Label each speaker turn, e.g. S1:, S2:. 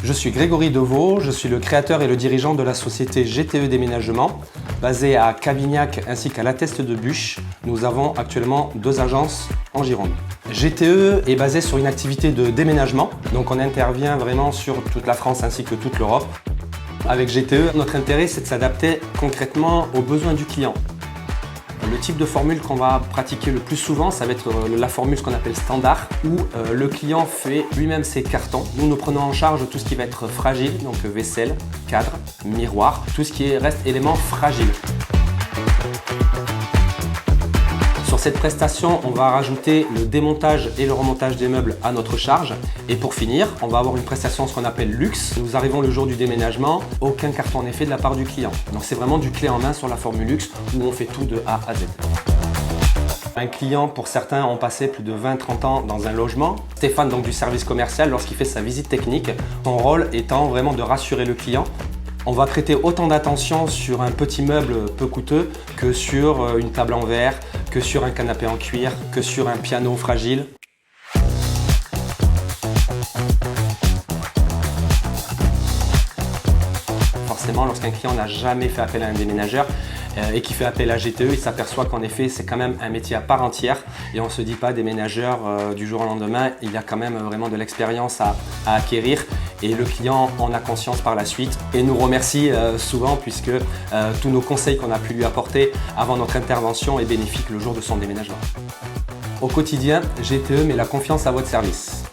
S1: Je suis Grégory Deveau, je suis le créateur et le dirigeant de la société GTE Déménagement, basée à Cavignac ainsi qu'à La Teste-de-Buch. Nous avons actuellement 2 agences en Gironde. GTE est basé sur une activité de déménagement, donc on intervient vraiment sur toute la France ainsi que toute l'Europe. Avec GTE, notre intérêt c'est de s'adapter concrètement aux besoins du client. Le type de formule qu'on va pratiquer le plus souvent, ça va être la formule ce qu'on appelle standard, où le client fait lui-même ses cartons. Nous prenons en charge tout ce qui va être fragile, donc vaisselle, cadre, miroir, tout ce qui reste élément fragile. Sur cette prestation, on va rajouter le démontage et le remontage des meubles à notre charge. Et pour finir, on va avoir une prestation ce qu'on appelle luxe. Nous arrivons le jour du déménagement, aucun carton n'est fait de la part du client. Donc c'est vraiment du clé en main sur la formule luxe où on fait tout de A à Z. Un client, pour certains, ont passé plus de 20-30 ans dans un logement. Stéphane, donc du service commercial, lorsqu'il fait sa visite technique, son rôle étant vraiment de rassurer le client. On va prêter autant d'attention sur un petit meuble peu coûteux que sur une table en verre, que sur un canapé en cuir, que sur un piano fragile. Forcément, lorsqu'un client n'a jamais fait appel à un déménageur et qui fait appel à GTE, il s'aperçoit qu'en effet, c'est quand même un métier à part entière et on ne se dit pas déménageur du jour au lendemain, il y a quand même vraiment de l'expérience à acquérir et le client en a conscience par la suite et nous remercie souvent puisque tous nos conseils qu'on a pu lui apporter avant notre intervention est bénéfique le jour de son déménagement. Au quotidien, GTE met la confiance à votre service.